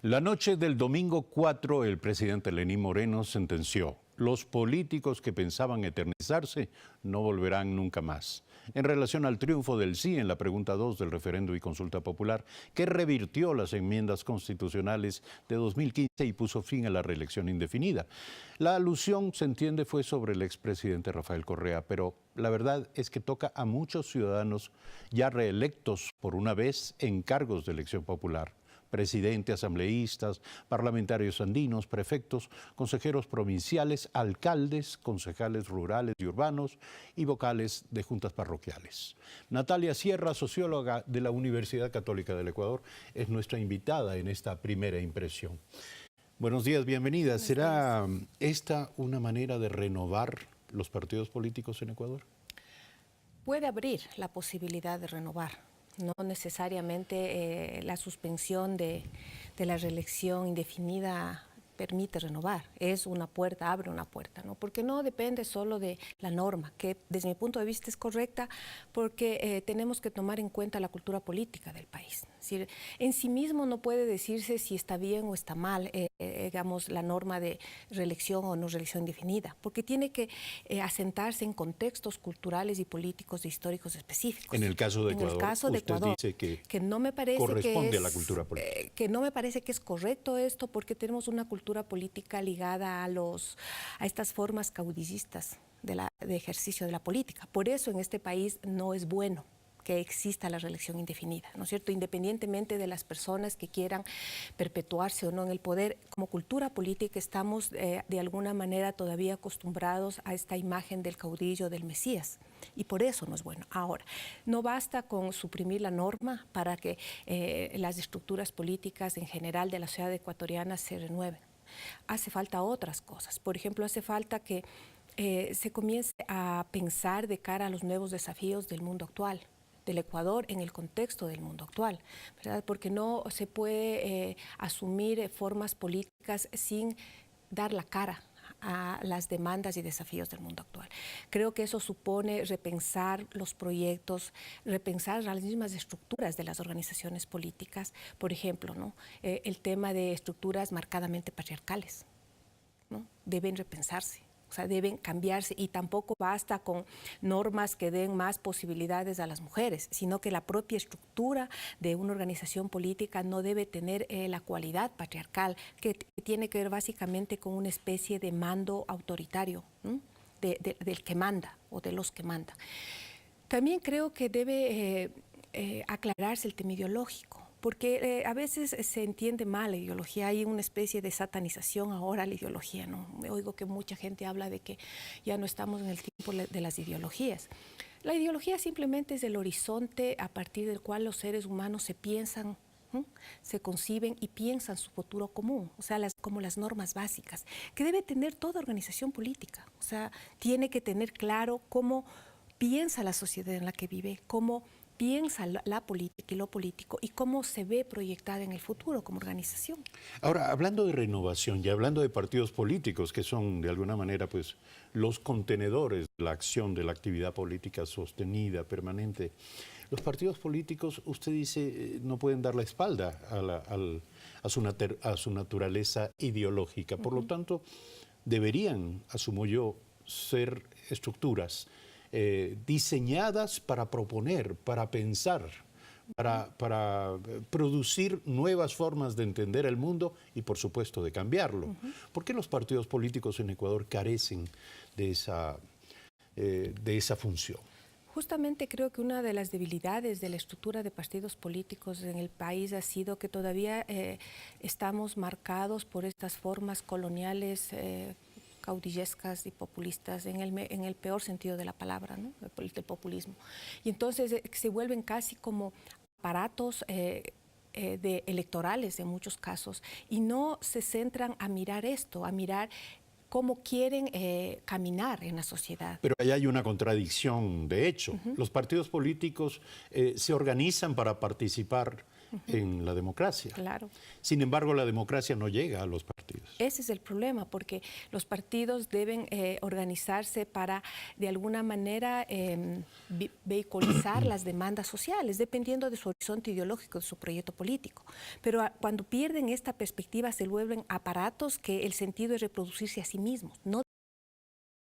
La noche del domingo 4, el presidente Lenín Moreno sentenció: los políticos que pensaban eternizarse no volverán nunca más. En relación al triunfo del sí en la pregunta 2 del referendo y consulta popular, que revirtió las enmiendas constitucionales de 2015 y puso fin a la reelección indefinida. La alusión, se entiende, fue sobre el expresidente Rafael Correa, pero la verdad es que toca a muchos ciudadanos ya reelectos por una vez en cargos de elección popular: presidente, asambleístas, parlamentarios andinos, prefectos, consejeros provinciales, alcaldes, concejales rurales y urbanos y vocales de juntas parroquiales. Natalia Sierra, socióloga de la Universidad Católica del Ecuador, es nuestra invitada en esta primera impresión. Buenos días, bienvenida. ¿Será esta una manera de renovar los partidos políticos en Ecuador? Puede abrir la posibilidad de renovar. No necesariamente la suspensión de la reelección indefinida permite renovar. Es una puerta, abre una puerta, ¿no? Porque no depende solo de la norma, que desde mi punto de vista es correcta, porque tenemos que tomar en cuenta la cultura política del país. Es decir, en sí mismo no puede decirse si está bien o está mal, digamos, la norma de reelección o no reelección indefinida, porque tiene que asentarse en contextos culturales y políticos e históricos específicos. En el caso de Ecuador, usted dice que no me parece corresponde a la cultura política. Que no me parece que es correcto esto, porque tenemos una cultura política ligada a estas formas caudillistas de ejercicio de la política. Por eso en este país no es bueno que exista la reelección indefinida, ¿no es cierto? Independientemente de las personas que quieran perpetuarse o no en el poder, como cultura política estamos de alguna manera todavía acostumbrados a esta imagen del caudillo, del Mesías, y por eso no es bueno. Ahora, no basta con suprimir la norma para que las estructuras políticas en general de la sociedad ecuatoriana se renueven. Hace falta otras cosas. Por ejemplo, hace falta que se comience a pensar de cara a los nuevos desafíos del mundo actual, del Ecuador en el contexto del mundo actual, ¿verdad? Porque no se puede asumir formas políticas sin dar la cara a las demandas y desafíos del mundo actual. Creo que eso supone repensar los proyectos, repensar las mismas estructuras de las organizaciones políticas. Por ejemplo, ¿no? El tema de estructuras marcadamente patriarcales, ¿no? Deben repensarse. O sea, deben cambiarse, y tampoco basta con normas que den más posibilidades a las mujeres, sino que la propia estructura de una organización política no debe tener la cualidad patriarcal, que tiene que ver básicamente con una especie de mando autoritario, ¿no? Del que manda o de los que mandan. También creo que debe aclararse el tema ideológico, porque a veces se entiende mal la ideología, hay una especie de satanización ahora a la ideología, ¿no? Me oigo que mucha gente habla de que ya no estamos en el tiempo de las ideologías. La ideología simplemente es el horizonte a partir del cual los seres humanos se piensan, ¿no? Se conciben y piensan su futuro común, o sea, como las normas básicas, que debe tener toda organización política. O sea, tiene que tener claro cómo piensa la sociedad en la que vive, cómo piensa la política y lo político, y cómo se ve proyectada en el futuro como organización. Ahora, hablando de renovación y hablando de partidos políticos que son de alguna manera pues los contenedores de la acción, de la actividad política sostenida, permanente, los partidos políticos, usted dice, no pueden dar la espalda a su naturaleza ideológica. Por lo tanto, deberían, asumo yo, ser estructuras diseñadas para proponer, para pensar, para producir nuevas formas de entender el mundo y, por supuesto, de cambiarlo. ¿Por qué los partidos políticos en Ecuador carecen de esa función? Justamente creo que una de las debilidades de la estructura de partidos políticos en el país ha sido que todavía estamos marcados por estas formas coloniales caudillescas y populistas en el peor sentido de la palabra, ¿no? El populismo. Y entonces se vuelven casi como aparatos electorales en muchos casos, y no se centran a mirar esto, a mirar cómo quieren caminar en la sociedad. Pero ahí hay una contradicción, de hecho. Los partidos políticos se organizan para participar en la democracia. Claro. Sin embargo, la democracia no llega a los partidos. Ese es el problema, porque los partidos deben organizarse para, de alguna manera, vehiculizar las demandas sociales, dependiendo de su horizonte ideológico, de su proyecto político. Pero cuando pierden esta perspectiva, se vuelven aparatos que el sentido es reproducirse a sí mismos, no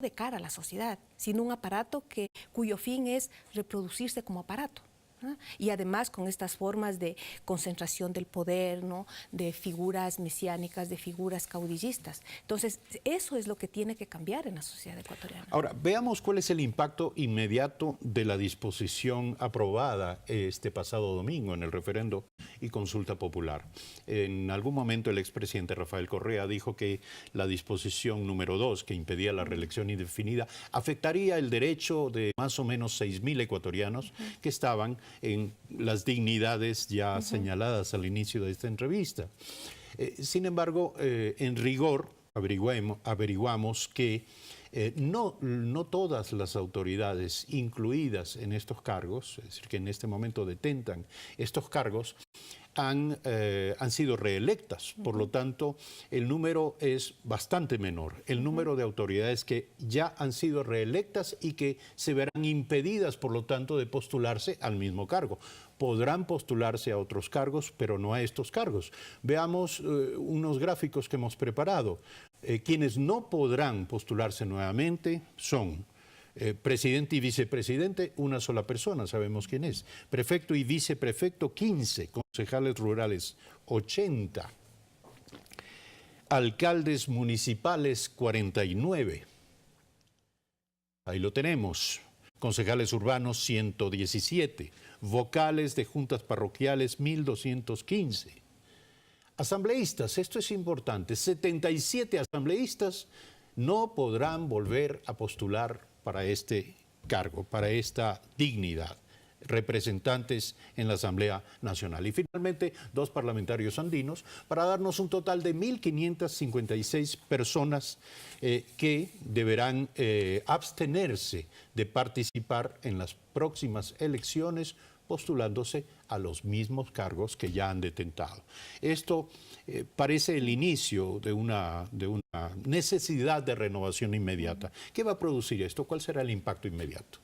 de cara a la sociedad, sino un aparato cuyo fin es reproducirse como aparato. ¿No? Y además con estas formas de concentración del poder, ¿no? De figuras mesiánicas, de figuras caudillistas. Entonces, eso es lo que tiene que cambiar en la sociedad ecuatoriana. Ahora, veamos cuál es el impacto inmediato de la disposición aprobada este pasado domingo en el referendo y consulta popular. En algún momento el expresidente Rafael Correa dijo que la disposición número 2, que impedía la reelección indefinida, afectaría el derecho de más o menos 6.000 ecuatorianos que estaban en las dignidades ya señaladas al inicio de esta entrevista. Sin embargo, en rigor, averiguamos que no todas las autoridades incluidas en estos cargos, es decir, que en este momento detentan estos cargos, han sido reelectas. Por lo tanto, el número es bastante menor. El número de autoridades que ya han sido reelectas y que se verán impedidas, por lo tanto, de postularse al mismo cargo. Podrán postularse a otros cargos, pero no a estos cargos. Veamos unos gráficos que hemos preparado. Quienes no podrán postularse nuevamente son presidente y vicepresidente, una sola persona, sabemos quién es. Prefecto y viceprefecto, 15. Concejales rurales, 80. Alcaldes municipales, 49. Ahí lo tenemos. Concejales urbanos, 117. Vocales de juntas parroquiales, 1.215. Asambleístas, esto es importante, 77 asambleístas no podrán volver a postular para este cargo, para esta dignidad, representantes en la Asamblea Nacional. Y finalmente, 2 parlamentarios andinos, para darnos un total de 1.556 personas que deberán abstenerse de participar en las próximas elecciones, postulándose a los mismos cargos que ya han detentado. Esto parece el inicio de una necesidad de renovación inmediata. ¿Qué va a producir esto? ¿Cuál será el impacto inmediato?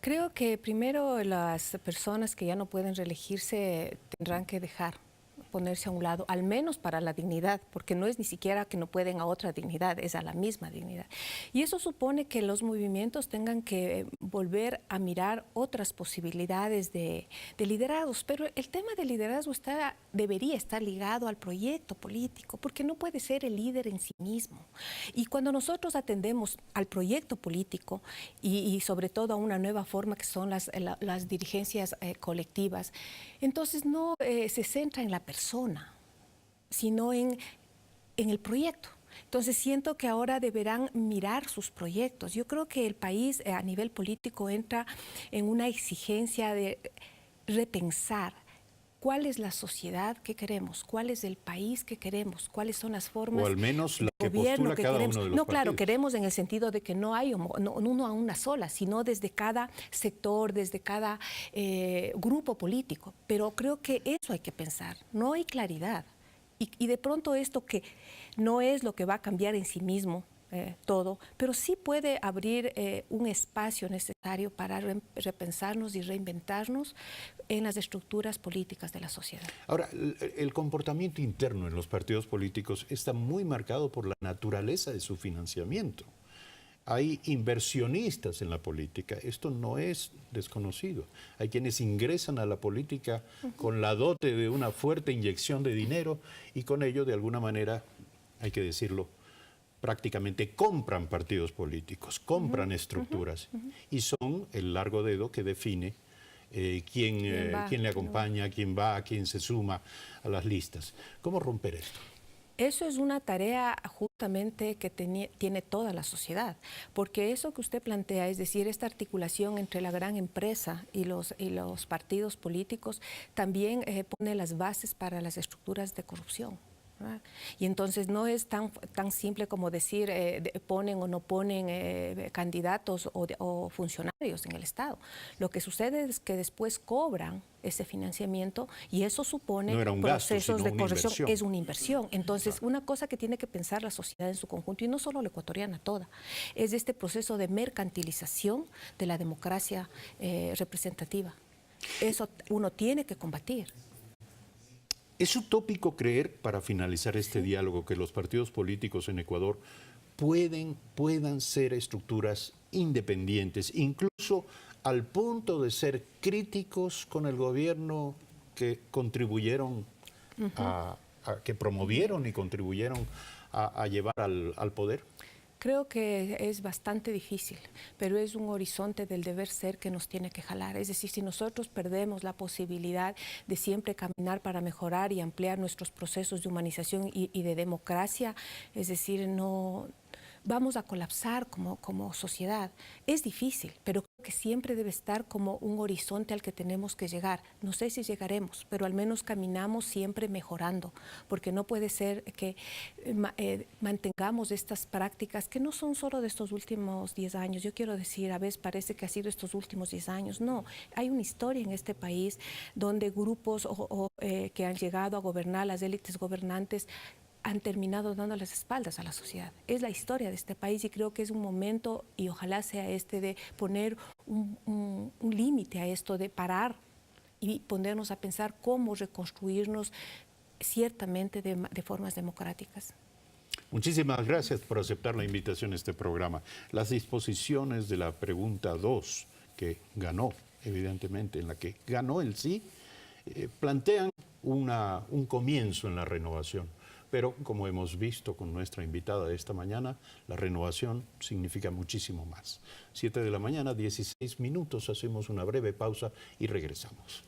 Creo que primero las personas que ya no pueden reelegirse tendrán que ponerse a un lado, al menos para la dignidad, porque no es ni siquiera que no pueden a otra dignidad, es a la misma dignidad. Y eso supone que los movimientos tengan que volver a mirar otras posibilidades de liderados, pero el tema del liderazgo debería estar ligado al proyecto político, porque no puede ser el líder en sí mismo. Y cuando nosotros atendemos al proyecto político y sobre todo a una nueva forma que son las dirigencias colectivas, entonces no se centra en la persona, sino en el proyecto. Entonces siento que ahora deberán mirar sus proyectos. Yo creo que el país a nivel político entra en una exigencia de repensar cuál es la sociedad que queremos, cuál es el país que queremos, cuáles son las formas o al menos la de que gobierno postula que cada queremos. uno de los No, claro, partidos. queremos en el sentido de que no hay uno a una sola, sino desde cada sector, desde cada grupo político. Pero creo que eso hay que pensar, no hay claridad. Y de pronto esto que no es lo que va a cambiar en sí mismo, todo, pero sí puede abrir un espacio necesario para repensarnos y reinventarnos en las estructuras políticas de la sociedad. Ahora, el comportamiento interno en los partidos políticos está muy marcado por la naturaleza de su financiamiento. Hay inversionistas en la política, esto no es desconocido. Hay quienes ingresan a la política con la dote de una fuerte inyección de dinero y con ello, de alguna manera, hay que decirlo, prácticamente compran partidos políticos, compran estructuras y son el largo dedo que define quién le acompaña, quién va, quién se suma a las listas. ¿Cómo romper esto? Eso es una tarea justamente que tiene toda la sociedad, porque eso que usted plantea, es decir, esta articulación entre la gran empresa y los partidos políticos, también pone las bases para las estructuras de corrupción. ¿verdad? Y entonces no es tan simple como decir ponen o no ponen candidatos o funcionarios en el Estado. Lo que sucede es que después cobran ese financiamiento y eso supone no era un gasto, procesos sino de una corrección. inversión. Es una inversión. Entonces, una cosa que tiene que pensar la sociedad en su conjunto, y no solo la ecuatoriana toda, es este proceso de mercantilización de la democracia representativa. Eso uno tiene que combatir. ¿Es utópico creer, para finalizar este diálogo, que los partidos políticos en Ecuador puedan ser estructuras independientes, incluso al punto de ser críticos con el gobierno que contribuyeron que promovieron y contribuyeron a llevar al poder? Creo que es bastante difícil, pero es un horizonte del deber ser que nos tiene que jalar. Es decir, si nosotros perdemos la posibilidad de siempre caminar para mejorar y ampliar nuestros procesos de humanización y de democracia, es decir, no vamos a colapsar como sociedad. Es difícil, pero creo que siempre debe estar como un horizonte al que tenemos que llegar. No sé si llegaremos, pero al menos caminamos siempre mejorando, porque no puede ser que mantengamos estas prácticas que no son solo de estos últimos 10 años. Yo quiero decir, a veces parece que ha sido estos últimos 10 años. No, hay una historia en este país donde grupos que han llegado a gobernar, las élites gobernantes, han terminado dando las espaldas a la sociedad. Es la historia de este país y creo que es un momento, y ojalá sea este, de poner un límite a esto, de parar y ponernos a pensar cómo reconstruirnos ciertamente de formas democráticas. Muchísimas gracias por aceptar la invitación a este programa. Las disposiciones de la pregunta 2, que ganó, evidentemente, en la que ganó el sí, plantean un comienzo en la renovación. Pero, como hemos visto con nuestra invitada de esta mañana, la renovación significa muchísimo más. 7 de la mañana, 16 minutos, hacemos una breve pausa y regresamos.